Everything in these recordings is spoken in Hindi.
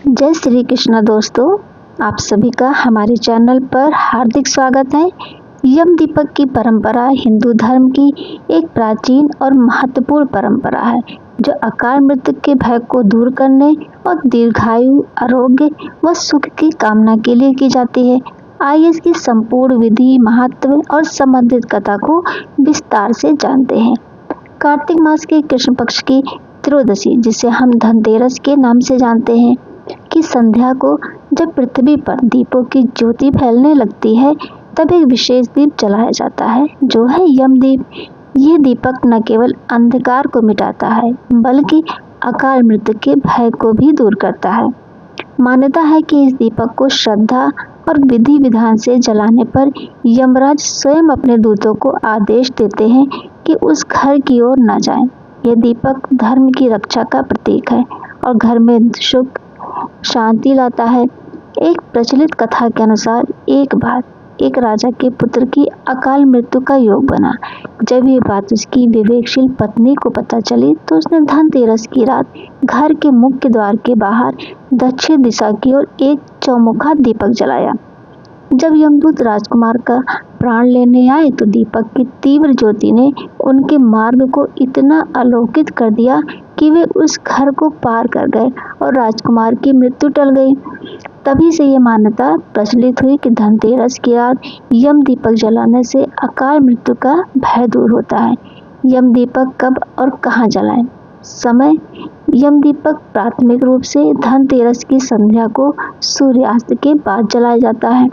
जय श्री कृष्ण दोस्तों, आप सभी का हमारे चैनल पर हार्दिक स्वागत है। यम दीपक की परंपरा हिंदू धर्म की एक प्राचीन और महत्वपूर्ण परंपरा है जो अकाल मृत्यु के भय को दूर करने और दीर्घायु, आरोग्य व सुख की कामना के लिए की जाती है। आइए इसकी संपूर्ण विधि, महत्व और संबंधित कथा को विस्तार से जानते हैं। कार्तिक मास के कृष्ण पक्ष की त्रयोदशी, जिसे हम धनतेरस के नाम से जानते हैं, की संध्या को जब पृथ्वी पर दीपों की ज्योति फैलने लगती है तब एक विशेष दीप जलाया जाता है जो है यमदीप। ये दीपक न केवल अंधकार को मिटाता है बल्कि अकाल मृत्यु के भय को भी दूर करता है। मान्यता है कि इस दीपक को श्रद्धा और विधि विधान से जलाने पर यमराज स्वयं अपने दूतों को आदेश देते हैं कि उस घर की ओर न जाएं। यह दीपक धर्म की रक्षा का प्रतीक है और घर में सुख शांति लाता है। एक प्रचलित कथा के अनुसार एक बार एक राजा के पुत्र की अकाल मृत्यु का योग बना। जब ये बात उसकी विवेकशील पत्नी को पता चली तो उसने धनतेरस की रात घर के मुख्य द्वार के बाहर दक्षिण दिशा की ओर एक चौमुखा दीपक जलाया। जब यमदूत राजकुमार का प्राण लेने आए तो दीपक की तीव्र ज्योति ने उनके मार्ग को इतना आलोकित कर दिया कि वे उस घर को पार कर गए और राजकुमार की मृत्यु टल गई। तभी से ये मान्यता प्रचलित हुई कि धनतेरस की रात यम दीपक जलाने से अकाल मृत्यु का भय दूर होता है। यम दीपक कब और कहाँ जलाएं? समय: यम दीपक प्राथमिक रूप से धनतेरस की संध्या को सूर्यास्त के बाद जलाया जाता है।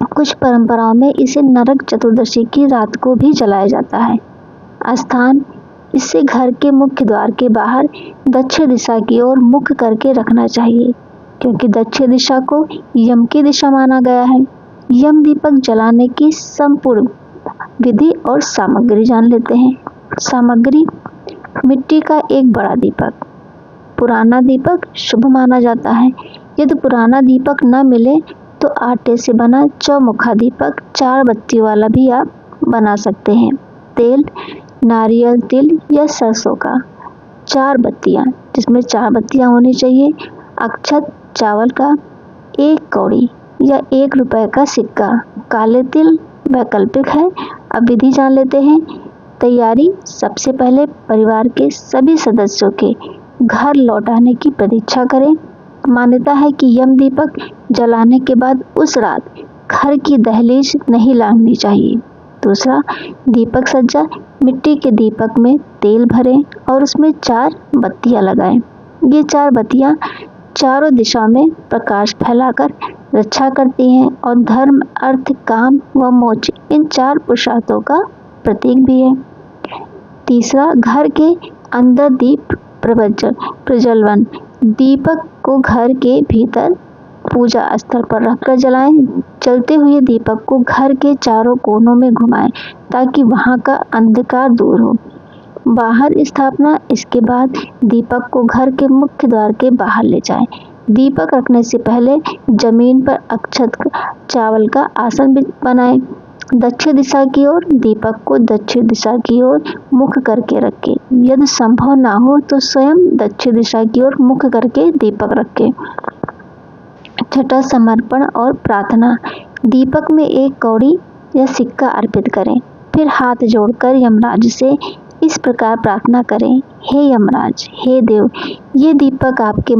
कुछ परंपराओं में इसे नरक चतुर्दशी की रात को भी जलाया जाता है। स्थान: इसे घर के मुख्य द्वार के बाहर दक्षिण दिशा की ओर मुख करके रखना चाहिए क्योंकि दक्षिण दिशा को यम की दिशा माना गया है। यम दीपक जलाने की संपूर्ण विधि और सामग्री जान लेते हैं। सामग्री: मिट्टी का एक बड़ा दीपक। पुराना दीपक शुभ माना जाता है। यदि पुराना दीपक न मिले तो आटे से बना चौमुखा दीपक 4 बत्ती वाला भी आप बना सकते हैं। तेल: नारियल तेल या सरसों का 4 बत्तियां, जिसमें 4 बत्तियां होनी चाहिए। अक्षत चावल का 1 कौड़ी या 1 रुपए का सिक्का। काले तिल वैकल्पिक है। अब विधि जान लेते हैं। तैयारी: सबसे पहले परिवार के सभी सदस्यों के घर लौट आने की प्रतीक्षा करें। मान्यता है कि यम दीपक जलाने के बाद उस रात घर की दहलीज नहीं लांघनी चाहिए। दूसरा, दीपक सज्जा: मिट्टी के दीपक में तेल भरें और उसमें 4 बत्तियां लगाएं। ये 4 बत्तियां चारों दिशा में प्रकाश फैलाकर रक्षा करती हैं और धर्म, अर्थ, काम व मोक्ष इन 4 पुरुषार्थों का प्रतीक भी है। तीसरा, घर के अंदर दीप प्रज्वलन: दीपक को घर के भीतर पूजा स्थल पर रखकर जलाएं। जलते हुए दीपक को घर के चारों कोनों में घुमाएं ताकि वहां का अंधकार दूर हो। बाहर स्थापना: इसके बाद दीपक को घर के मुख्य द्वार के बाहर ले जाएं। दीपक रखने से पहले जमीन पर अक्षत चावल का आसन बनाएं। दक्षिण दिशा की ओर दीपक को दक्षिण दिशा की ओर मुख करके रखें। यदि संभव ना हो तो स्वयं दक्षिण दिशा की ओर मुख करके दीपक रखें। छठा, समर्पण और प्रार्थना: दीपक में 1 कौड़ी या सिक्का अर्पित करें। फिर हाथ जोड़कर यमराज से इस प्रकार प्रार्थना करें: हे यमराज, हे देव, ये दीपक आपके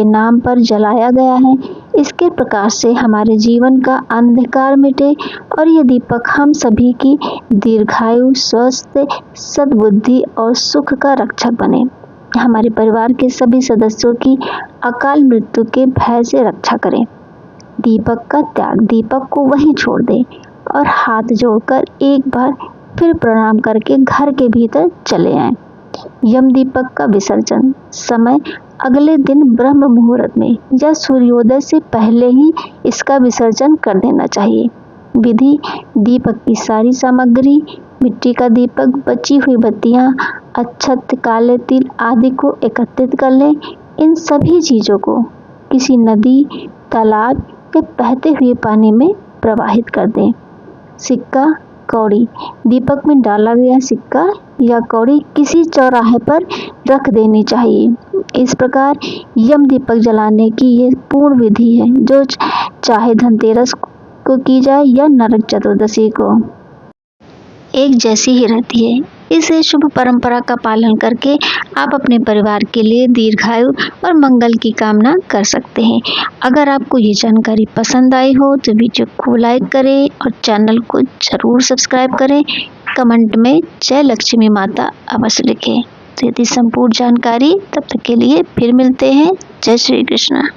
नाम पर जलाया गया है। इसके प्रकाश से हमारे जीवन का अंधकार मिटे और ये दीपक हम सभी की दीर्घायु, स्वस्थ, सद्बुद्धि और सुख का रक्षक बने। हमारे परिवार के सभी सदस्यों की अकाल मृत्यु के भय से रक्षा करें। दीपक का त्याग: दीपक को वहीं छोड़ दें और हाथ जोड़कर एक बार फिर प्रणाम करके घर के भीतर चले आएं। यम दीपक का विसर्जन: समय: अगले दिन ब्रह्म मुहूर्त में या सूर्योदय से पहले ही इसका विसर्जन कर देना चाहिए। विधि: दीपक की सारी सामग्री, मिट्टी का दीपक, बची हुई बत्तियां, अक्षत, काले तिल आदि को एकत्रित कर लें। इन सभी चीजों को किसी नदी, तालाब या बहते हुए पानी में प्रवाहित कर दें। सिक्का: कौड़ी, दीपक में डाला गया सिक्का या कौड़ी किसी चौराहे पर रख देनी चाहिए। इस प्रकार यम दीपक जलाने की ये पूर्ण विधि है, जो चाहे धनतेरस को की जाए या नरक चतुर्दशी को, एक जैसी ही रहती है। इस शुभ परंपरा का पालन करके आप अपने परिवार के लिए दीर्घायु और मंगल की कामना कर सकते हैं। अगर आपको ये जानकारी पसंद आई हो तो वीडियो को लाइक करें और चैनल को जरूर सब्सक्राइब करें। कमेंट में जय लक्ष्मी माता अवश्य लिखें। तो यदि संपूर्ण जानकारी, तब तक के लिए फिर मिलते हैं। जय श्री कृष्ण।